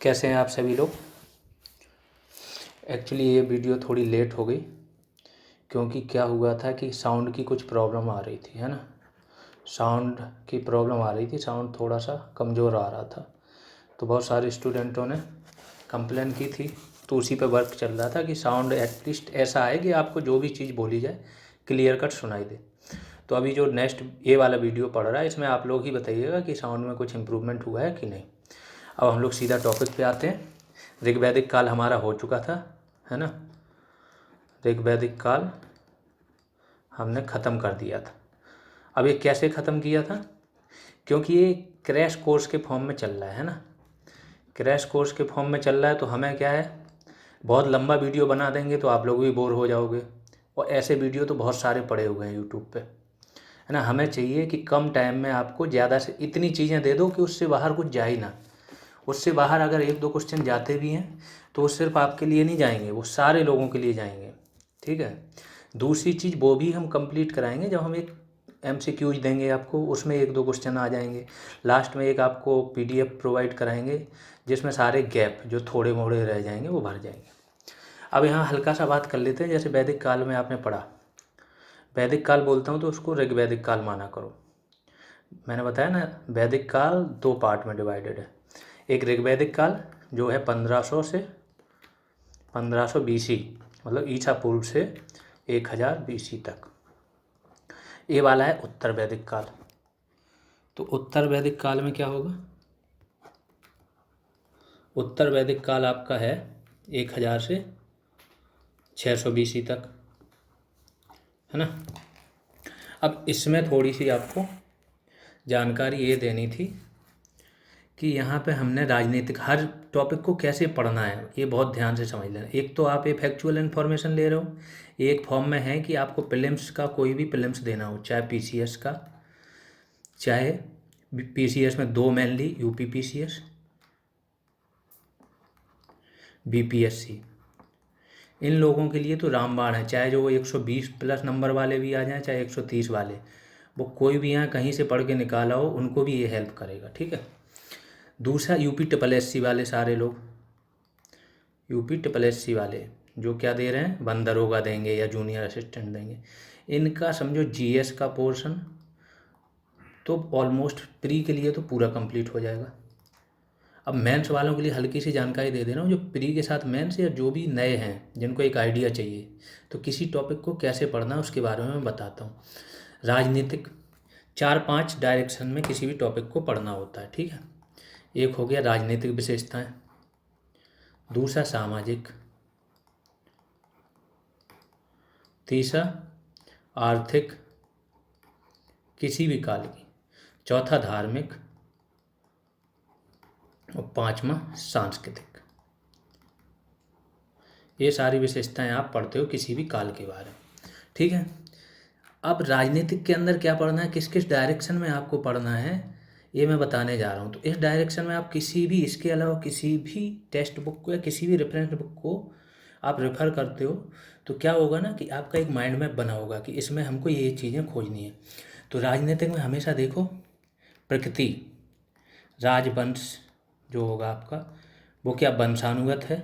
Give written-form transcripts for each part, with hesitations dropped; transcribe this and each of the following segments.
कैसे हैं आप सभी लोग। एक्चुअली ये वीडियो थोड़ी लेट हो गई क्योंकि क्या हुआ था कि साउंड की कुछ प्रॉब्लम आ रही थी, है ना। साउंड की प्रॉब्लम आ रही थी, साउंड थोड़ा सा कमज़ोर आ रहा था। तो बहुत सारे स्टूडेंटों ने कंप्लेन की थी, तो उसी पे वर्क चल रहा था कि साउंड एटलीस्ट ऐसा आए कि आपको जो भी चीज़ बोली जाए क्लियर कट सुनाई दे। तो अभी जो नेक्स्ट ये वाला वीडियो पड़ रहा है, इसमें आप लोग ही बताइएगा कि साउंड में कुछ इम्प्रूवमेंट हुआ है कि नहीं। अब हम लोग सीधा टॉपिक पे आते हैं। ऋग्वैदिक काल हमारा हो चुका था, है ना। ऋग्वैदिक काल हमने ख़त्म कर दिया था। अब ये कैसे ख़त्म किया था, क्योंकि ये क्रैश कोर्स के फॉर्म में चल रहा है ना। क्रैश कोर्स के फॉर्म में चल रहा है तो हमें क्या है, बहुत लंबा वीडियो बना देंगे तो आप लोग भी बोर हो जाओगे, और ऐसे वीडियो तो बहुत सारे पड़े हुए हैं यूट्यूब पे, है ना। हमें चाहिए कि कम टाइम में आपको ज़्यादा से इतनी चीज़ें दे दो कि उससे बाहर कुछ जा ही ना। उससे बाहर अगर एक दो क्वेश्चन जाते भी हैं तो वो सिर्फ आपके लिए नहीं जाएंगे, वो सारे लोगों के लिए जाएंगे, ठीक है। दूसरी चीज़ वो भी हम कंप्लीट कराएंगे जब हम एक MCQs देंगे आपको, उसमें एक दो क्वेश्चन आ जाएंगे। लास्ट में एक आपको PDF प्रोवाइड कराएंगे जिसमें सारे गैप जो थोड़े मोड़े रह जाएंगे वो भर जाएंगे। अब यहाँ हल्का सा बात कर लेते हैं। जैसे वैदिक काल में आपने पढ़ा, वैदिक काल बोलता हूँ तो उसको ऋग्वैदिक काल माना करो। मैंने बताया ना, वैदिक काल दो पार्ट में डिवाइडेड है। एक ऋग्वैदिक काल जो है 1500 से 1500 BC, मतलब ईसा पूर्व से 1000 BC तक। ये वाला है उत्तर वैदिक काल। तो उत्तर वैदिक काल में क्या होगा, उत्तर वैदिक काल आपका है 1000 से 600 BC तक, है ना। अब इसमें थोड़ी सी आपको जानकारी ये देनी थी कि यहाँ पे हमने राजनीतिक हर टॉपिक को कैसे पढ़ना है, ये बहुत ध्यान से समझ लेना। एक तो आप ये फैक्चुअल इन्फॉर्मेशन ले रहे हो, एक फॉर्म में है कि आपको प्रीलिम्स का कोई भी प्रीलिम्स देना हो, चाहे PCS का, चाहे PCS में दो मेनली UP PCS BPSC, इन लोगों के लिए तो रामबाण है। चाहे जो वो 120+ नंबर वाले भी आ जाएं, चाहे 130 वाले, वो कोई भी यहाँ कहीं से पढ़ के निकाला हो, उनको भी ये हेल्प करेगा, ठीक है। दूसरा UP SSC वाले सारे लोग, UP SSC वाले जो क्या दे रहे हैं, वन दरोगा देंगे या जूनियर असिस्टेंट देंगे, इनका समझो GS का पोर्शन तो ऑलमोस्ट प्री के लिए तो पूरा कंप्लीट हो जाएगा। अब मेंस वालों के लिए हल्की सी जानकारी दे रहा हूँ, जो प्री के साथ मेंस या जो भी नए हैं जिनको एक आइडिया चाहिए तो किसी टॉपिक को कैसे पढ़ना है उसके बारे में मैं बताता हूँ। राजनीतिक 4-5 डायरेक्शन में किसी भी टॉपिक को पढ़ना होता है, ठीक है। एक हो गया राजनीतिक विशेषताएं, दूसरा सामाजिक, तीसरा आर्थिक किसी भी काल की, चौथा धार्मिक, और पांचवा सांस्कृतिक। ये सारी विशेषताएं आप पढ़ते हो किसी भी काल के बारे में, ठीक है। अब राजनीतिक के अंदर क्या पढ़ना है, किस किस डायरेक्शन में आपको पढ़ना है, ये मैं बताने जा रहा हूँ। तो इस डायरेक्शन में आप किसी भी, इसके अलावा किसी भी टेक्स्ट बुक को या किसी भी रेफरेंस बुक को आप रेफ़र करते हो तो क्या होगा ना कि आपका एक माइंड मैप बना होगा कि इसमें हमको ये चीज़ें खोजनी है। तो राजनीतिक में हमेशा देखो, प्रकृति, राजवंश जो होगा आपका वो क्या वंशानुगत है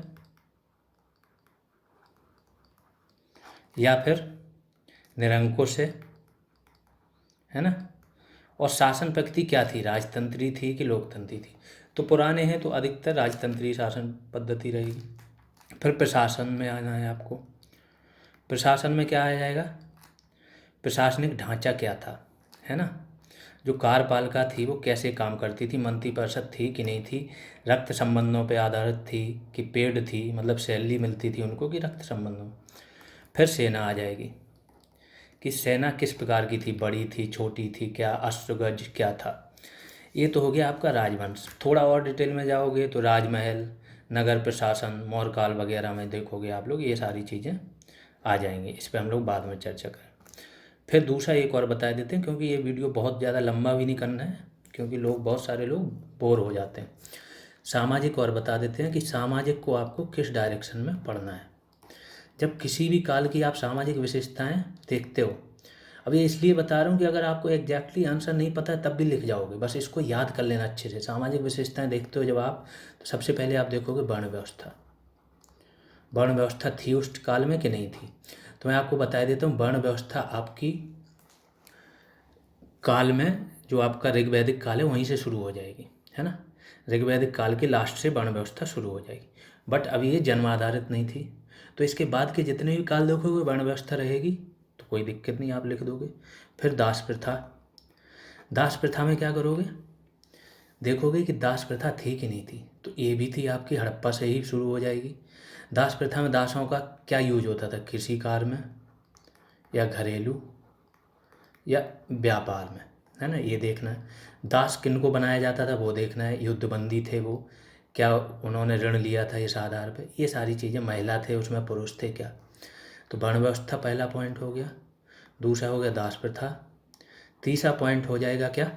या फिर निरंकुश है ना। और शासन प्रकृति क्या थी, राजतंत्री थी कि लोकतंत्री थी। तो पुराने हैं तो अधिकतर राजतंत्री शासन पद्धति रहेगी। फिर प्रशासन में आना है आपको। प्रशासन में क्या आ जाएगा, प्रशासनिक ढांचा क्या था, है ना। जो कार्यपालिका थी वो कैसे काम करती थी, मंत्रिपरिषद थी कि नहीं थी, रक्त संबंधों पे आधारित थी कि पेड थी, मतलब सैलरी मिलती थी उनको, कि रक्त संबंधों। फिर सेना आ जाएगी कि सेना किस प्रकार की थी, बड़ी थी, छोटी थी, क्या अश्वगज क्या था। ये तो हो गया आपका राजवंश। थोड़ा और डिटेल में जाओगे तो राजमहल, नगर प्रशासन, मौर्यकाल वगैरह में देखोगे आप लोग, ये सारी चीज़ें आ जाएंगी। इस पर हम लोग बाद में चर्चा करें। फिर दूसरा एक और बता देते हैं, क्योंकि ये वीडियो बहुत ज़्यादा लंबा भी नहीं करना है, क्योंकि बहुत सारे लोग बोर हो जाते हैं। सामाजिक और बता देते हैं कि सामाजिक को आपको किस डायरेक्शन में पढ़ना है। जब किसी भी काल की आप सामाजिक विशेषताएं देखते हो, अब ये इसलिए बता रहा हूँ कि अगर आपको एग्जैक्टली आंसर नहीं पता है तब भी लिख जाओगे, बस इसको याद कर लेना अच्छे से। सामाजिक विशेषताएं देखते हो जब आप, तो सबसे पहले आप देखोगे वर्ण व्यवस्था। वर्ण व्यवस्था थी उस काल में कि नहीं थी? तो मैं आपको बता देता हूँ, वर्ण व्यवस्था आपकी काल में, जो आपका ऋग्वैदिक काल है वहीं से शुरू हो जाएगी, है ना। ऋग्वैदिक काल के लास्ट से वर्ण व्यवस्था शुरू हो जाएगी, बट अभी ये जन्म आधारित नहीं थी। तो इसके बाद के जितने भी काल देखोगे वर्ण व्यवस्था रहेगी, तो कोई दिक्कत नहीं, आप लिख दोगे। फिर दास प्रथा। दास प्रथा में क्या करोगे, देखोगे कि दास प्रथा थी कि नहीं थी, तो ये भी थी आपकी, हड़प्पा से ही शुरू हो जाएगी। दास प्रथा में दासों का क्या यूज होता था, कृषि कार्य में या घरेलू या व्यापार में, है ना, ये देखना है। दास किन को बनाया जाता था वो देखना है, युद्धबंदी थे वो, क्या उन्होंने ऋण लिया था इस आधार पे, ये सारी चीज़ें, महिला थे उसमें, पुरुष थे क्या। तो वर्ण व्यवस्था पहला पॉइंट हो गया। दूसरा हो गया दास प्रथा। तीसरा पॉइंट हो जाएगा क्या,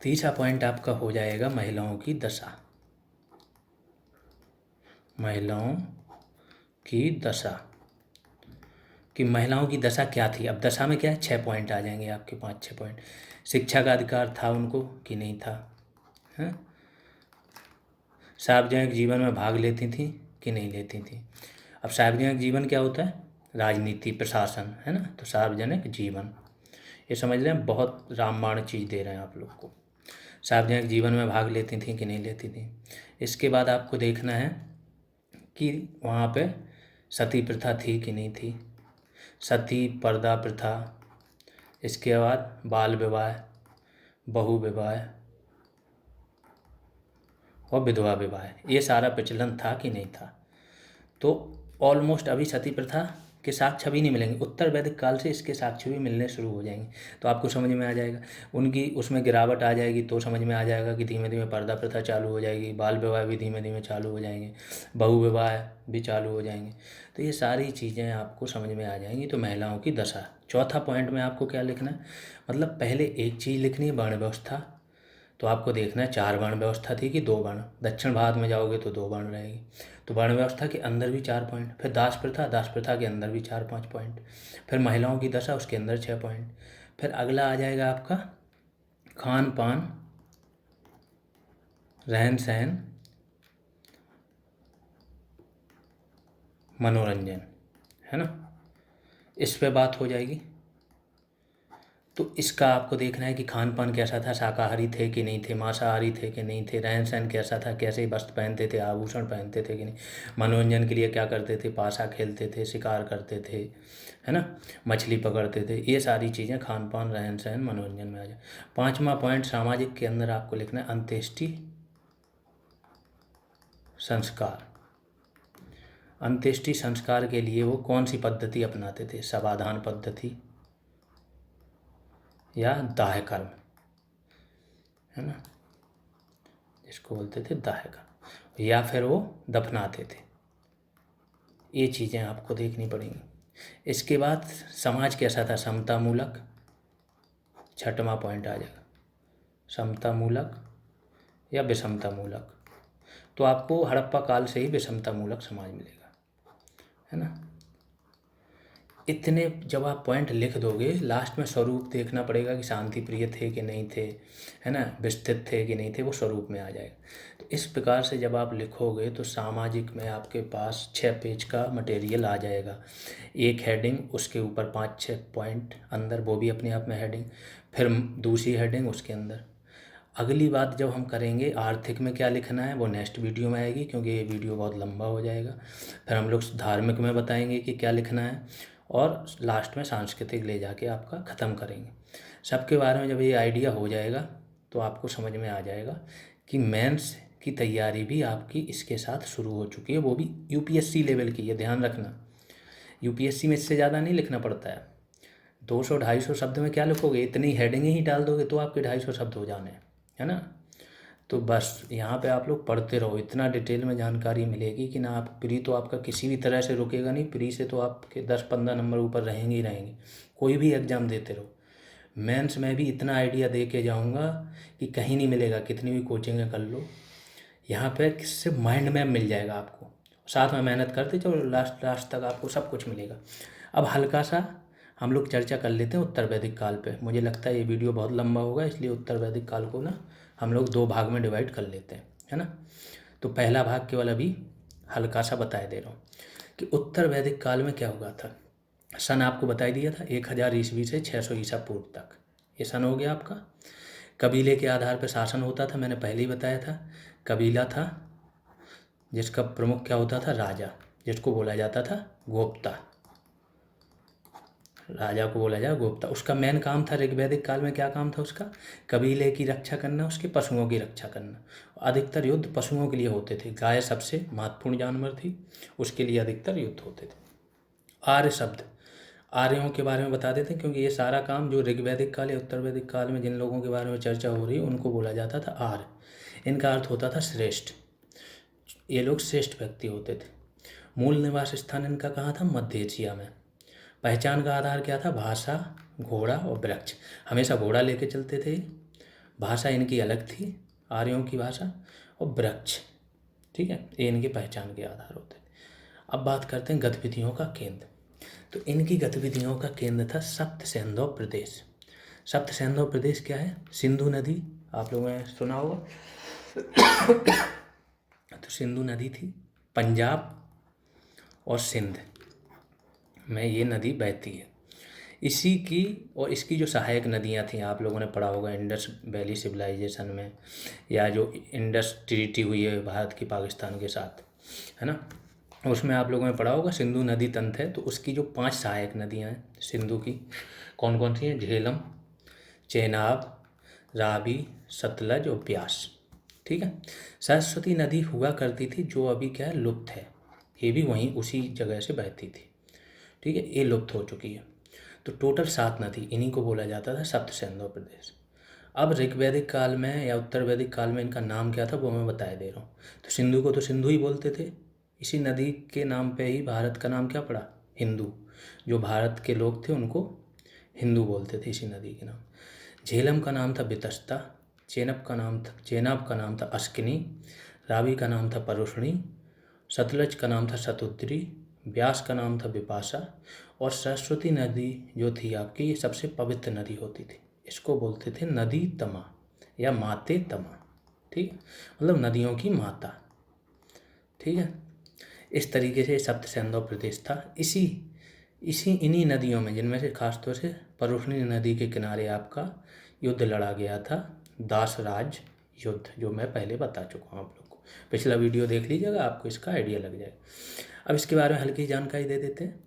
तीसरा पॉइंट आपका हो जाएगा महिलाओं की दशा। महिलाओं की दशा, कि महिलाओं की दशा क्या थी। अब दशा में क्या है, 6 पॉइंट आ जाएंगे आपके, 5-6 पॉइंट। शिक्षा का अधिकार था उनको कि नहीं था, हैं। सार्वजनिक जीवन में भाग लेती थी कि नहीं लेती थी। अब सार्वजनिक जीवन क्या होता है, राजनीति, प्रशासन, है ना। तो सार्वजनिक जीवन, ये समझ लें, बहुत रामबाण चीज़ दे रहे हैं आप लोग को। सार्वजनिक जीवन में भाग लेती थी कि नहीं लेती थी। इसके बाद आपको देखना है कि वहाँ पे सती प्रथा थी कि नहीं थी, सती, पर्दा प्रथा। इसके बाद बाल विवाह, बहु विवाह और विधवा विवाह, ये सारा प्रचलन था कि नहीं था। तो ऑलमोस्ट अभी सती प्रथा के साक्ष्य भी नहीं मिलेंगे, उत्तर वैदिक काल से इसके साक्ष्य भी मिलने शुरू हो जाएंगे, तो आपको समझ में आ जाएगा। उनकी उसमें गिरावट आ जाएगी तो समझ में आ जाएगा कि धीमे धीमे पर्दा प्रथा चालू हो जाएगी, बाल विवाह भी धीमे धीमे चालू हो जाएंगे, बहु विवाह भी चालू हो जाएंगे। तो ये सारी चीज़ें आपको समझ में आ जाएंगी। तो महिलाओं की दशा। चौथा पॉइंट में आपको क्या लिखना है, मतलब पहले एक चीज़ लिखनी है, वर्ण व्यवस्था। तो आपको देखना है 4 वर्ण व्यवस्था थी कि 2 वर्ण, दक्षिण भारत में जाओगे तो 2 वर्ण रहेगी। तो वर्ण व्यवस्था के अंदर भी 4 पॉइंट, फिर दास प्रथा, दास प्रथा के अंदर भी 4-5 पॉइंट, फिर महिलाओं की दशा, उसके अंदर 6 पॉइंट। फिर अगला आ जाएगा आपका खान पान, रहन सहन, मनोरंजन, है ना, इस पे बात हो जाएगी। तो इसका आपको देखना है कि खान पान कैसा था, शाकाहारी थे कि नहीं थे, मांसाहारी थे कि नहीं थे, रहन सहन कैसा था, कैसे वस्त्र पहनते थे, आभूषण पहनते थे कि नहीं, मनोरंजन के लिए क्या करते थे, पासा खेलते थे, शिकार करते थे, है ना, मछली पकड़ते थे। ये सारी चीज़ें खान पान, रहन सहन, मनोरंजन में आ जाए। 5वां पॉइंट सामाजिक के अंदर आपको लिखना है अंत्येष्टि संस्कार। अंत्येष्टि संस्कार के लिए वो कौन सी पद्धति अपनाते थे, समाधान पद्धति या दाह कर्म, है ना, जिसको बोलते थे दाह कर्म, या फिर वो दफनाते थे। ये चीज़ें आपको देखनी पड़ेंगी। इसके बाद समाज कैसा था, समतामूलक, 6वां पॉइंट आ जाएगा, समतामूलक या विषमतामूलक। तो आपको हड़प्पा काल से ही विषमतामूलक समाज मिलेगा, है ना। इतने जब आप पॉइंट लिख दोगे, लास्ट में स्वरूप देखना पड़ेगा कि शांति प्रिय थे कि नहीं थे, है ना, विस्तृत थे कि नहीं थे, वो स्वरूप में आ जाएगा। तो इस प्रकार से जब आप लिखोगे तो सामाजिक में आपके पास 6 पेज का मटेरियल आ जाएगा, एक हेडिंग, उसके ऊपर 5-6 पॉइंट अंदर, वो भी अपने आप में हेडिंग, फिर दूसरी हेडिंग उसके अंदर। अगली बात जब हम करेंगे आर्थिक में क्या लिखना है, वो नेक्स्ट वीडियो में आएगी, क्योंकि ये वीडियो बहुत लंबा हो जाएगा। फिर हम लोग धार्मिक में बताएंगे कि क्या लिखना है, और लास्ट में सांस्कृतिक ले जाके आपका ख़त्म करेंगे। सबके बारे में जब ये आइडिया हो जाएगा तो आपको समझ में आ जाएगा कि मेंस की तैयारी भी आपकी इसके साथ शुरू हो चुकी है, वो भी यूपीएससी लेवल की है, ध्यान रखना। यूपीएससी में इससे ज़्यादा नहीं लिखना पड़ता है, 200-250 शब्द में क्या लिखोगे, इतनी हेडिंग ही डाल दोगे तो आपके 250 शब्द हो जाने, है ना। तो बस यहाँ पे आप लोग पढ़ते रहो, इतना डिटेल में जानकारी मिलेगी कि ना, आप प्री तो आपका किसी भी तरह से रुकेगा नहीं, प्री से तो आपके 10-15 नंबर ऊपर रहेंगे ही रहेंगे, कोई भी एग्ज़ाम देते रहो। मेंस में भी इतना आइडिया दे के जाऊँगा कि कहीं नहीं मिलेगा, कितनी भी कोचिंगें कर लो, यहाँ पे किससे माइंड मैप मिल जाएगा आपको। साथ में मेहनत करते चलो, लास्ट तक आपको सब कुछ मिलेगा। अब हल्का सा हम लोग चर्चा कर लेते हैं उत्तर वैदिक काल पे। मुझे लगता है ये वीडियो बहुत लंबा होगा, इसलिए उत्तर वैदिक काल को ना हम लोग 2 भाग में डिवाइड कर लेते हैं, है ना। तो पहला भाग केवल अभी हल्का सा बताए दे रहा हूँ कि उत्तर वैदिक काल में क्या हुआ था। सन आपको बता ही दिया था 1000 ईस्वी से 600 ईसा पूर्व तक, ये सन हो गया आपका। कबीले के आधार पर शासन होता था, मैंने पहले ही बताया था। कबीला था जिसका प्रमुख क्या होता था, राजा, जिसको बोला जाता था गोप्ता। राजा को बोला जाए गोप्ता। उसका मेन काम था ऋग्वैदिक काल में, क्या काम था उसका, कबीले की रक्षा करना, उसके पशुओं की रक्षा करना। अधिकतर युद्ध पशुओं के लिए होते थे, गाय सबसे महत्वपूर्ण जानवर थी, उसके लिए अधिकतर युद्ध होते थे। आर्य शब्द, आर्यों के बारे में बता देते हैं, क्योंकि ये सारा काम जो ऋग्वैदिक काल या उत्तर वैदिक काल में जिन लोगों के बारे में चर्चा हो रही है उनको बोला जाता था आर्य। इनका अर्थ होता था श्रेष्ठ, ये लोग श्रेष्ठ व्यक्ति होते थे। मूल निवास स्थान इनका कहाँ था, मध्य एशिया में। पहचान का आधार क्या था, भाषा, घोड़ा और वृक्ष। हमेशा घोड़ा लेके चलते थे। भाषा इनकी अलग थी, आर्यों की भाषा, और वृक्ष, ठीक है, ये इनकी पहचान के आधार होते थे। अब बात करते हैं गतिविधियों का केंद्र। तो इनकी गतिविधियों का केंद्र था सप्त सिंधु प्रदेश। सप्त सिंधु प्रदेश क्या है, सिंधु नदी आप लोगों ने सुना होगा। तो सिंधु नदी थी, पंजाब और सिंध में ये नदी बहती है। इसी की और इसकी जो सहायक नदियाँ थी, आप लोगों ने पढ़ा होगा इंडस वैली सिविलाइजेशन में, या जो इंडस ट्रीटी हुई है भारत की पाकिस्तान के साथ, है ना, उसमें आप लोगों ने पढ़ा होगा सिंधु नदी तंत्र है। तो उसकी जो 5 सहायक नदियाँ हैं सिंधु की, कौन कौन सी हैं, झेलम, चेनाब, रावी, सतलज और ब्यास, ठीक है। सरस्वती नदी हुआ करती थी, जो अभी क्या है, लुप्त है, ये भी वहीं उसी जगह से बहती थी, ठीक है, ये लुप्त हो चुकी है। तो टोटल 7 नदी, इन्हीं को बोला जाता था सप्त सिंधु प्रदेश। अब ऋग्वैदिक काल में या उत्तर वैदिक काल में इनका नाम क्या था वो मैं बताए दे रहा हूँ। तो सिंधु को तो सिंधु ही बोलते थे, इसी नदी के नाम पे ही भारत का नाम क्या पड़ा, हिंदू। जो भारत के लोग थे उनको हिंदू बोलते थे इसी नदी के नाम। झेलम का नाम था बितस्ता, चेनाब का नाम था अस्किनी, रावी का नाम था परुष्णी, सतलज का नाम था शतुद्री, ब्यास का नाम था बिपाशा, और सरस्वती नदी जो थी आपकी, ये सबसे पवित्र नदी होती थी, इसको बोलते थे नदी तमा या माते तमा, ठीक है, मतलब नदियों की माता, ठीक है। इस तरीके से सप्त सिंधु प्रदेश था। इसी इन्हीं नदियों में, जिनमें से खासतौर से परुष्णी नदी के किनारे आपका युद्ध लड़ा गया था, दासराज युद्ध, जो मैं पहले बता चुका हूँ आप लोग को। पिछला वीडियो देख लीजिएगा, आपको इसका आइडिया लग जाएगा। अब इसके बारे में हल्की जानकारी दे देते हैं।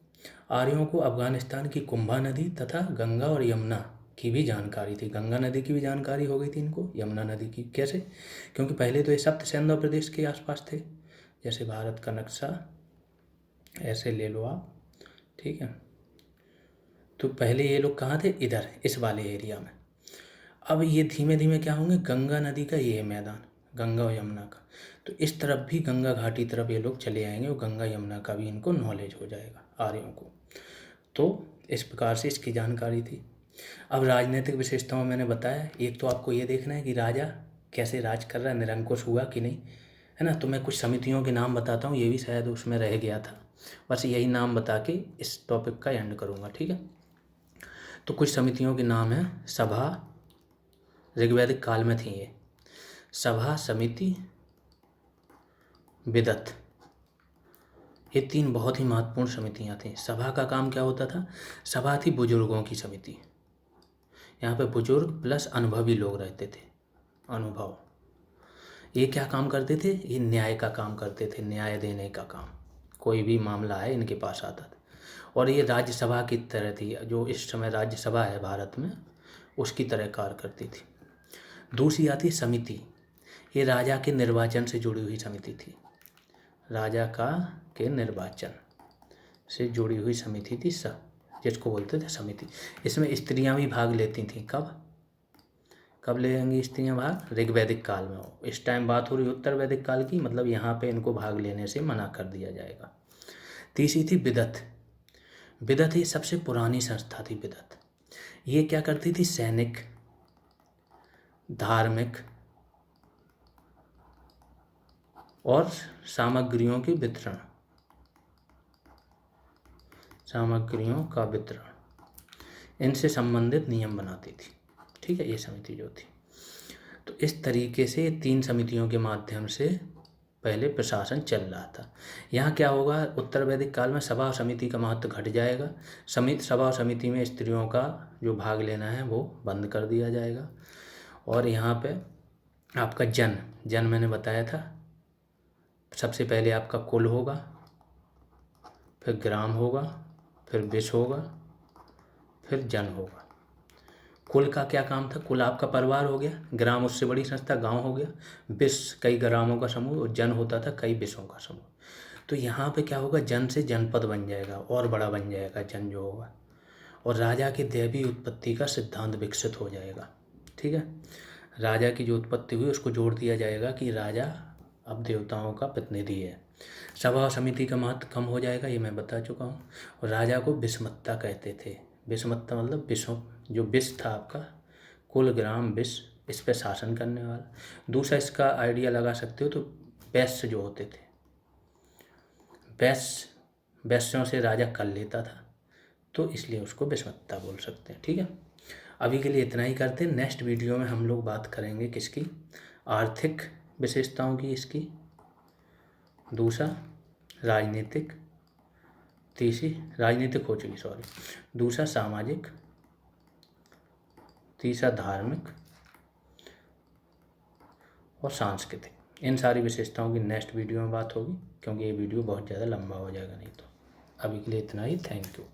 आर्यों को अफगानिस्तान की कुंभा नदी तथा गंगा और यमुना की भी जानकारी थी। गंगा नदी की भी जानकारी हो गई थी इनको, यमुना नदी की कैसे, क्योंकि पहले तो ये सप्त सिंधु प्रदेश के आसपास थे। जैसे भारत का नक्शा ऐसे ले लो आप, ठीक है। तो पहले ये लोग कहाँ थे, इधर इस वाले एरिया में। अब ये धीमे धीमे क्या होंगे, गंगा नदी का ये है मैदान, गंगा और यमुना का, तो इस तरफ भी गंगा घाटी तरफ ये लोग चले आएंगे और गंगा यमुना का भी इनको नॉलेज हो जाएगा आर्यों को। तो इस प्रकार से इसकी जानकारी थी। अब राजनीतिक विशेषताओं मैंने बताया, एक तो आपको ये देखना है कि राजा कैसे राज कर रहा है, निरंकुश हुआ कि नहीं, है ना। तो मैं कुछ समितियों के नाम बताता हूँ, ये भी शायद उसमें रह गया था, बस यही नाम बता के इस टॉपिक का एंड करूँगा, ठीक है। तो कुछ समितियों के नाम हैं, सभा, ऋग्वैदिक काल में थी ये, सभा, समिति, विदत, ये 3 बहुत ही महत्वपूर्ण समितियाँ थीं। सभा का काम क्या होता था, सभा थी बुजुर्गों की समिति, यहाँ पे बुजुर्ग प्लस अनुभवी लोग रहते थे, अनुभव। ये क्या काम करते थे, ये न्याय का काम करते थे, न्याय देने का काम, कोई भी मामला है इनके पास आता था। और ये राज्यसभा की तरह थी, जो इस समय राज्यसभा है भारत में, उसकी तरह कार्य करती थी। दूसरी आती समिति, ये राजा के निर्वाचन से जुड़ी हुई समिति थी, राजा के निर्वाचन से जुड़ी हुई समिति थी, जिसको बोलते थे समिति। इसमें स्त्रियां भी भाग लेती थीं। कब लेंगी स्त्रियां भाग, ऋग्वैदिक काल में हो। इस टाइम बात हो रही उत्तर वैदिक काल की, मतलब यहाँ पे इनको भाग लेने से मना कर दिया जाएगा। तीसरी थी विदत। विदत ये सबसे पुरानी संस्था थी। विदत ये क्या करती थी, सैनिक, धार्मिक और सामग्रियों के वितरण, सामग्रियों का वितरण, इनसे संबंधित नियम बनाती थी। ठीक है, ये समिति जो थी। तो इस तरीके से 3 समितियों के माध्यम से पहले प्रशासन चल रहा था। यहाँ क्या होगा, उत्तर वैदिक काल में सभा और समिति का महत्व घट जाएगा। सभा और समिति में स्त्रियों का जो भाग लेना है वो बंद कर दिया जाएगा। और यहाँ पे आपका जन मैंने बताया था, सबसे पहले आपका कुल होगा, फिर ग्राम होगा, फिर विष होगा, फिर जन होगा। कुल का क्या काम था, कुल आपका परिवार हो गया, ग्राम उससे बड़ी संस्था गांव हो गया, विष कई ग्रामों का समूह, और जन होता था कई विषों का समूह। तो यहाँ पे क्या होगा, जन से जनपद बन जाएगा और बड़ा बन जाएगा जन जो होगा, और राजा की दैवीय उत्पत्ति का सिद्धांत विकसित हो जाएगा। ठीक है, राजा की जो उत्पत्ति हुई उसको जोड़ दिया जाएगा कि राजा अब देवताओं का प्रतिनिधि है। सभा और समिति का महत्व कम हो जाएगा, ये मैं बता चुका हूँ। और राजा को विषमत्ता कहते थे। विषमत्ता मतलब विषों, जो विष था आपका, कुल ग्राम विष, इस पर शासन करने वाला। दूसरा इसका आइडिया लगा सकते हो तो वैश्य जो होते थे, वैश्यों से राजा कर लेता था, तो इसलिए उसको विषमत्ता बोल सकते हैं। ठीक है, अभी के लिए इतना ही करते हैं। नेक्स्ट वीडियो में हम लोग बात करेंगे किसकी, आर्थिक विशेषताओं की इसकी, दूसरा राजनीतिक, तीसरी राजनीतिक हो चुकी सॉरी, दूसरा सामाजिक, तीसरा धार्मिक और सांस्कृतिक। इन सारी विशेषताओं की नेक्स्ट वीडियो में बात होगी, क्योंकि ये वीडियो बहुत ज़्यादा लंबा हो जाएगा नहीं तो। अभी के लिए इतना ही, थैंक यू।